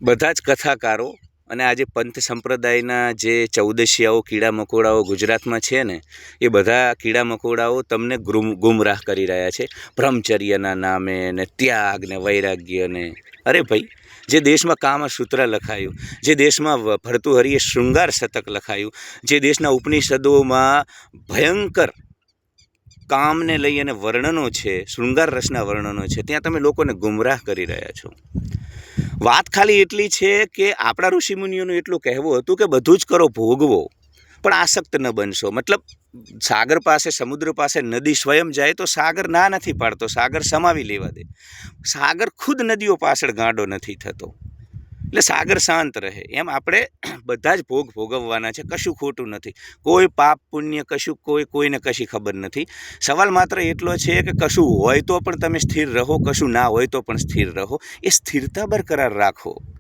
બધા જ કથાકારો અને આજે પંથ સંપ્રદાયના જે ચૌદશિયાઓ કીડા મકોડાઓ ગુજરાતમાં છે ને, એ બધા કીડા મકોડાઓ તમને ગુમરાહ કરી રહ્યા છે બ્રહ્મચર્યના નામે ને, ત્યાગ ને, વૈરાગ્ય ને. અરે ભાઈ, જે દેશમાં કામસૂત્ર લખાયું, જે દેશમાં ભર્તૃહરિએ શૃંગાર શતક લખાયું, જે દેશના ઉપનિષદોમાં ભયંકર કામને લઈ અને વર્ણનો છે, શૃંગાર રસના વર્ણનો છે, ત્યાં તમે લોકોને ગુમરાહ કરી રહ્યા છો. વાત ખાલી એટલી છે કે આપણા ઋષિમુનિઓનું એટલું કહેવું હતું કે બધું જ કરો ભોગવો, પણ આસક્ત ન બનશો. મતલબ સાગર પાસે, સમુદ્ર પાસે નદી સ્વયં જાય તો સાગર ના નથી પાડતો, સાગર સમાવી લેવા દે. સાગર ખુદ નદીઓ પાછળ ગાંડો નથી થતો, એટલે સાગર શાંત રહે. એમ આપણે બધા જ ભોગ ભોગવવાના છે, કશું ખોટું નથી. કોઈ પાપ પુણ્ય કશું કોઈને કશી ખબર નથી. સવાલ માત્ર એટલો છે કે કશું હોય તો પણ તમે સ્થિર રહો, કશું ના હોય તો પણ સ્થિર રહો. એ સ્થિરતા બરકરાર રાખો.